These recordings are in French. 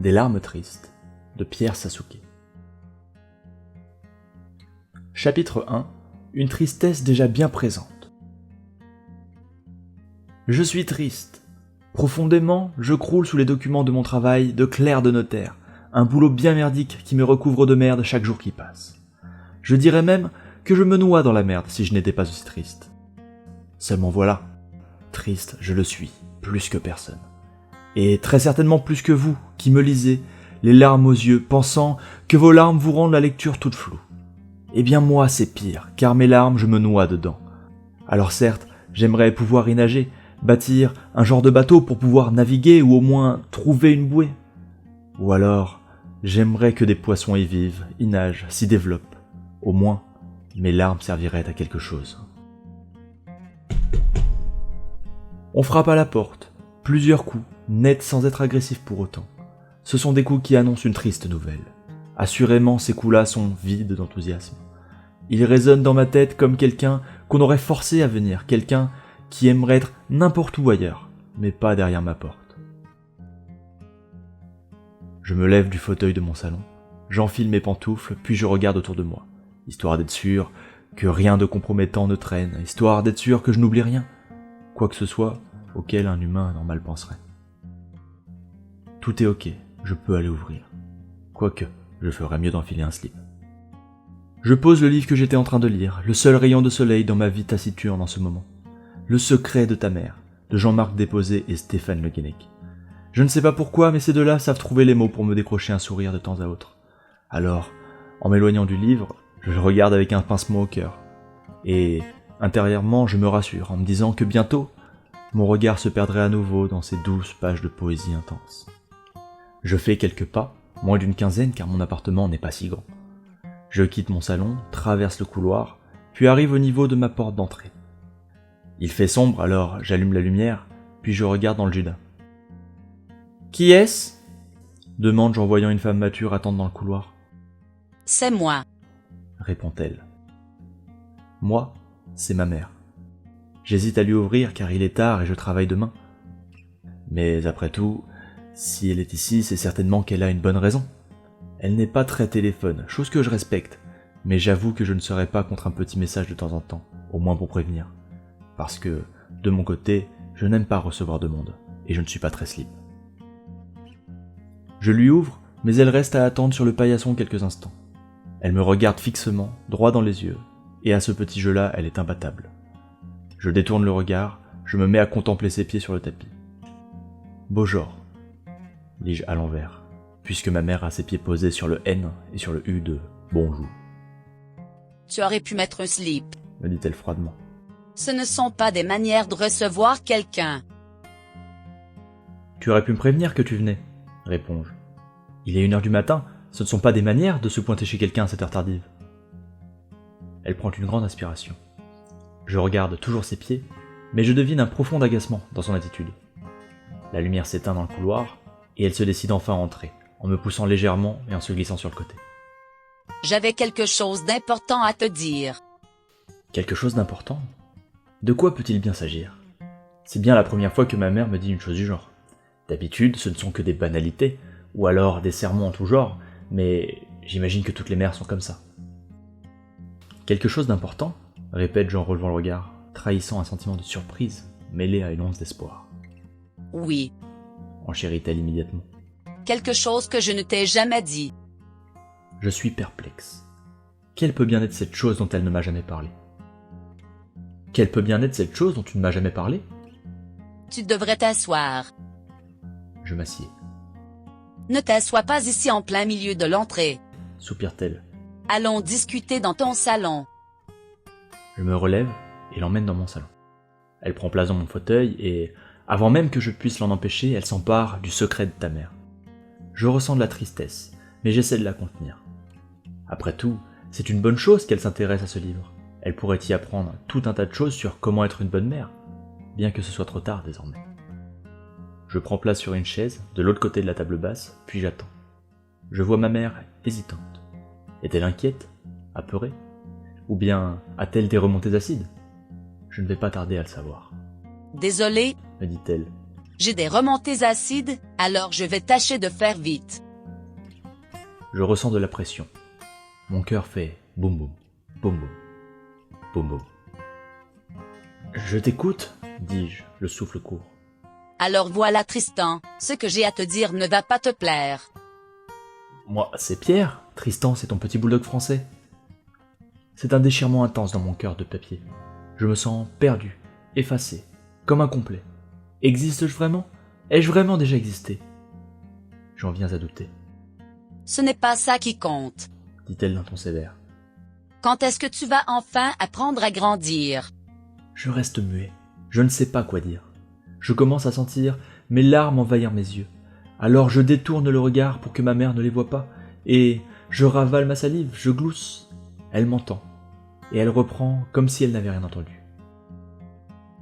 Des larmes tristes de Pierre Sasuke. Chapitre 1. Une tristesse déjà bien présente. Je suis triste. Profondément, je croule sous les documents de mon travail de clerc de notaire, un boulot bien merdique qui me recouvre de merde chaque jour qui passe. Je dirais même que je me noie dans la merde si je n'étais pas aussi triste. Seulement voilà, triste je le suis, plus que personne. Et très certainement plus que vous, qui me lisez, les larmes aux yeux, pensant que vos larmes vous rendent la lecture toute floue. Eh bien moi c'est pire, car mes larmes je me noie dedans. Alors certes, j'aimerais pouvoir y nager, bâtir un genre de bateau pour pouvoir naviguer ou au moins trouver une bouée. Ou alors, j'aimerais que des poissons y vivent, y nagent, s'y développent. Au moins, mes larmes serviraient à quelque chose. On frappe à la porte, plusieurs coups, nets sans être agressifs pour autant. Ce sont des coups qui annoncent une triste nouvelle. Assurément, ces coups-là sont vides d'enthousiasme. Ils résonnent dans ma tête comme quelqu'un qu'on aurait forcé à venir, quelqu'un qui aimerait être n'importe où ailleurs, mais pas derrière ma porte. Je me lève du fauteuil de mon salon, j'enfile mes pantoufles, puis je regarde autour de moi, histoire d'être sûr que rien de compromettant ne traîne, histoire d'être sûr que je n'oublie rien, quoi que ce soit auquel un humain normal penserait. Tout est ok, je peux aller ouvrir. Quoique, je ferais mieux d'enfiler un slip. Je pose le livre que j'étais en train de lire, le seul rayon de soleil dans ma vie taciturne en ce moment. Le secret de ta mère, de Jean-Marc Desposé et Stéphane Le Guenec. Je ne sais pas pourquoi, mais ces deux-là savent trouver les mots pour me décrocher un sourire de temps à autre. Alors, en m'éloignant du livre, je le regarde avec un pincement au cœur. Et, intérieurement, je me rassure en me disant que bientôt, mon regard se perdrait à nouveau dans ces 12 pages de poésie intense. Je fais quelques pas, moins d'une quinzaine car mon appartement n'est pas si grand. Je quitte mon salon, traverse le couloir, puis arrive au niveau de ma porte d'entrée. Il fait sombre, alors j'allume la lumière, puis je regarde dans le jardin. « Qui est-ce » demande-je en voyant une femme mature attendre dans le couloir. « C'est moi » répond-elle. Moi, c'est ma mère. J'hésite à lui ouvrir car il est tard et je travaille demain. Mais après tout, si elle est ici, c'est certainement qu'elle a une bonne raison. Elle n'est pas très téléphone, chose que je respecte, mais j'avoue que je ne serais pas contre un petit message de temps en temps, au moins pour prévenir. Parce que, de mon côté, je n'aime pas recevoir de monde, et je ne suis pas très slip. Je lui ouvre, mais elle reste à attendre sur le paillasson quelques instants. Elle me regarde fixement, droit dans les yeux, et à ce petit jeu-là, elle est imbattable. Je détourne le regard, je me mets à contempler ses pieds sur le tapis. Beau genre, dis-je à l'envers, puisque ma mère a ses pieds posés sur le N et sur le U de bonjour. Tu aurais pu mettre un slip, me dit-elle froidement. Ce ne sont pas des manières de recevoir quelqu'un. Tu aurais pu me prévenir que tu venais, réponds-je. Il est 1h du matin, ce ne sont pas des manières de se pointer chez quelqu'un à cette heure tardive. Elle prend une grande inspiration. Je regarde toujours ses pieds, mais je devine un profond agacement dans son attitude. La lumière s'éteint dans le couloir, et elle se décide enfin à entrer, en me poussant légèrement et en se glissant sur le côté. J'avais quelque chose d'important à te dire. Quelque chose d'important ? De quoi peut-il bien s'agir ? C'est bien la première fois que ma mère me dit une chose du genre. D'habitude, ce ne sont que des banalités, ou alors des sermons en tout genre, mais j'imagine que toutes les mères sont comme ça. Quelque chose d'important ? Répète-je en relevant le regard, trahissant un sentiment de surprise, mêlé à une once d'espoir. Oui. Enchérit-elle immédiatement. Quelque chose que je ne t'ai jamais dit. Je suis perplexe. Quelle peut bien être cette chose dont elle ne m'a jamais parlé ? Quelle peut bien être cette chose dont tu ne m'as jamais parlé ? Tu devrais t'asseoir. Je m'assieds. Ne t'assois pas ici en plein milieu de l'entrée. Soupire-t-elle. Allons discuter dans ton salon. Je me relève et l'emmène dans mon salon. Elle prend place dans mon fauteuil et, avant même que je puisse l'en empêcher, elle s'empare du secret de ta mère. Je ressens de la tristesse, mais j'essaie de la contenir. Après tout, c'est une bonne chose qu'elle s'intéresse à ce livre. Elle pourrait y apprendre tout un tas de choses sur comment être une bonne mère, bien que ce soit trop tard désormais. Je prends place sur une chaise, de l'autre côté de la table basse, puis j'attends. Je vois ma mère hésitante. Est-elle inquiète ? Apeurée ? Ou bien a-t-elle des remontées acides ? Je ne vais pas tarder à le savoir. Désolée, me dit-elle. J'ai des remontées acides, alors je vais tâcher de faire vite. Je ressens de la pression. Mon cœur fait boum boum, boum boum, boum boum. Je t'écoute, dis-je, le souffle court. Alors voilà Tristan, ce que j'ai à te dire ne va pas te plaire. Moi, c'est Pierre. Tristan, c'est ton petit bulldog français. C'est un déchirement intense dans mon cœur de papier. Je me sens perdu, effacé, comme incomplet. Existe-je vraiment? Ai-je vraiment déjà existé? J'en viens à douter, Ce n'est pas ça qui compte. dit-elle d'un ton sévère. Quand est-ce que tu vas enfin apprendre à grandir? Je reste muet. Je ne sais pas quoi dire. Je commence à sentir mes larmes envahir mes yeux. Alors je détourne le regard pour que ma mère ne les voie pas, et je ravale ma salive, je glousse. Elle m'entend, et elle reprend comme si elle n'avait rien entendu.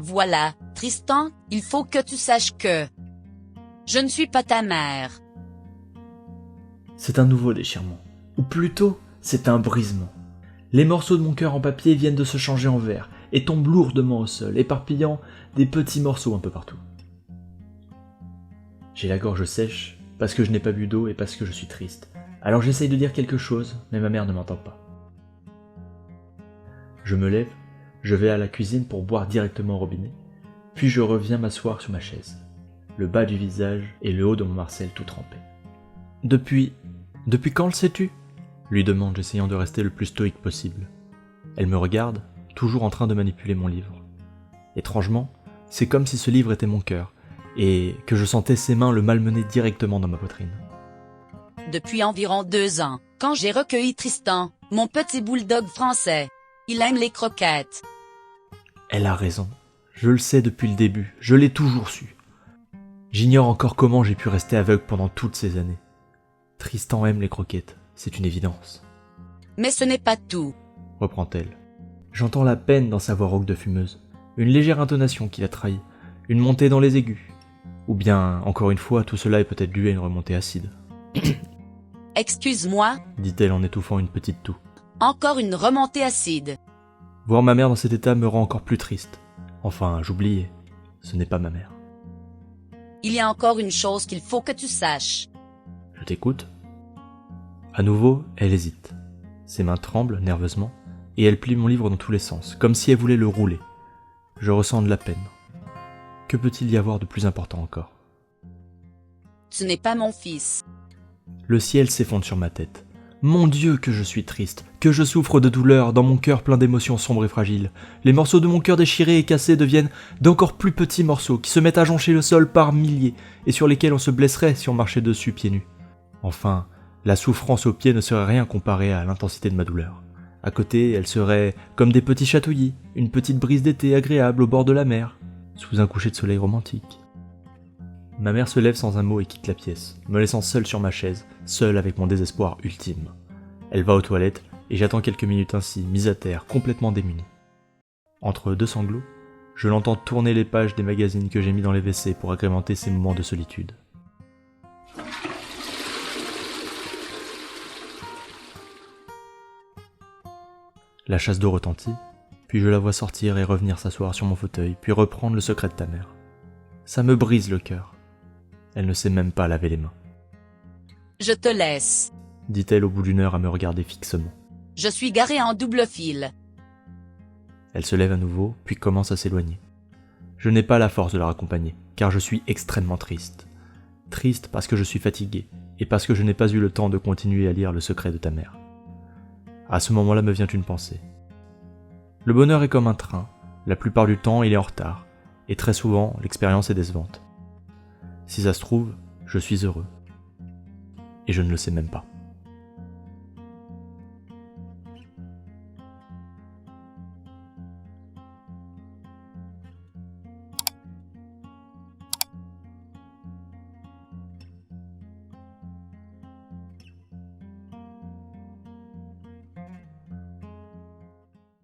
Voilà, Tristan, il faut que tu saches que je ne suis pas ta mère. C'est un nouveau déchirement, ou plutôt, c'est un brisement. Les morceaux de mon cœur en papier viennent de se changer en verre, et tombent lourdement au sol, éparpillant des petits morceaux un peu partout. J'ai la gorge sèche, parce que je n'ai pas bu d'eau et parce que je suis triste. Alors j'essaye de dire quelque chose, mais ma mère ne m'entend pas. Je me lève, je vais à la cuisine pour boire directement au robinet, puis je reviens m'asseoir sur ma chaise, le bas du visage et le haut de mon Marcel tout trempé. Depuis quand le sais-tu ? Lui demande, essayant de rester le plus stoïque possible. Elle me regarde, toujours en train de manipuler mon livre. Étrangement, c'est comme si ce livre était mon cœur, et que je sentais ses mains le malmener directement dans ma poitrine. Depuis environ 2 ans, quand j'ai recueilli Tristan, mon petit bulldog français. Il aime les croquettes. Elle a raison. Je le sais depuis le début, je l'ai toujours su. J'ignore encore comment j'ai pu rester aveugle pendant toutes ces années. Tristan aime les croquettes, c'est une évidence. Mais ce n'est pas tout. Reprend-elle. J'entends la peine dans sa voix rauque de fumeuse, une légère intonation qui la trahit, une montée dans les aigus. Ou bien, encore une fois, tout cela est peut-être dû à une remontée acide. Excuse-moi, Dit-elle en étouffant une petite toux. encore une remontée acide. Voir ma mère dans cet état me rend encore plus triste. Enfin, j'oubliais, ce n'est pas ma mère. Il y a encore une chose qu'il faut que tu saches. Je t'écoute. À nouveau, elle hésite. Ses mains tremblent nerveusement, et elle plie mon livre dans tous les sens, comme si elle voulait le rouler. Je ressens de la peine. Que peut-il y avoir de plus important encore ? Tu n'es pas mon fils. Le ciel s'effondre sur ma tête. Mon Dieu, que je suis triste, que je souffre de douleur dans mon cœur plein d'émotions sombres et fragiles. Les morceaux de mon cœur déchirés et cassés deviennent d'encore plus petits morceaux qui se mettent à joncher le sol par milliers et sur lesquels on se blesserait si on marchait dessus pieds nus. Enfin, la souffrance aux pieds ne serait rien comparée à l'intensité de ma douleur. À côté, elle serait comme des petits chatouillis, une petite brise d'été agréable au bord de la mer, sous un coucher de soleil romantique. Ma mère se lève sans un mot et quitte la pièce, me laissant seul sur ma chaise, seul avec mon désespoir ultime. Elle va aux toilettes, et j'attends quelques minutes ainsi, mis à terre, complètement démuni. Entre deux sanglots, je l'entends tourner les pages des magazines que j'ai mis dans les WC pour agrémenter ces moments de solitude. La chasse d'eau retentit, puis je la vois sortir et revenir s'asseoir sur mon fauteuil, puis reprendre le secret de ta mère. Ça me brise le cœur. Elle ne sait même pas laver les mains. Je te laisse. Dit-elle au bout d'une heure à me regarder fixement. Je suis garé en double fil. Elle se lève à nouveau, puis commence à s'éloigner. Je n'ai pas la force de la raccompagner, car je suis extrêmement triste. Triste parce que je suis fatigué, et parce que je n'ai pas eu le temps de continuer à lire le secret de ta mère. À ce moment-là me vient une pensée. Le bonheur est comme un train, la plupart du temps il est en retard, et très souvent l'expérience est décevante. Si ça se trouve, je suis heureux. Et je ne le sais même pas.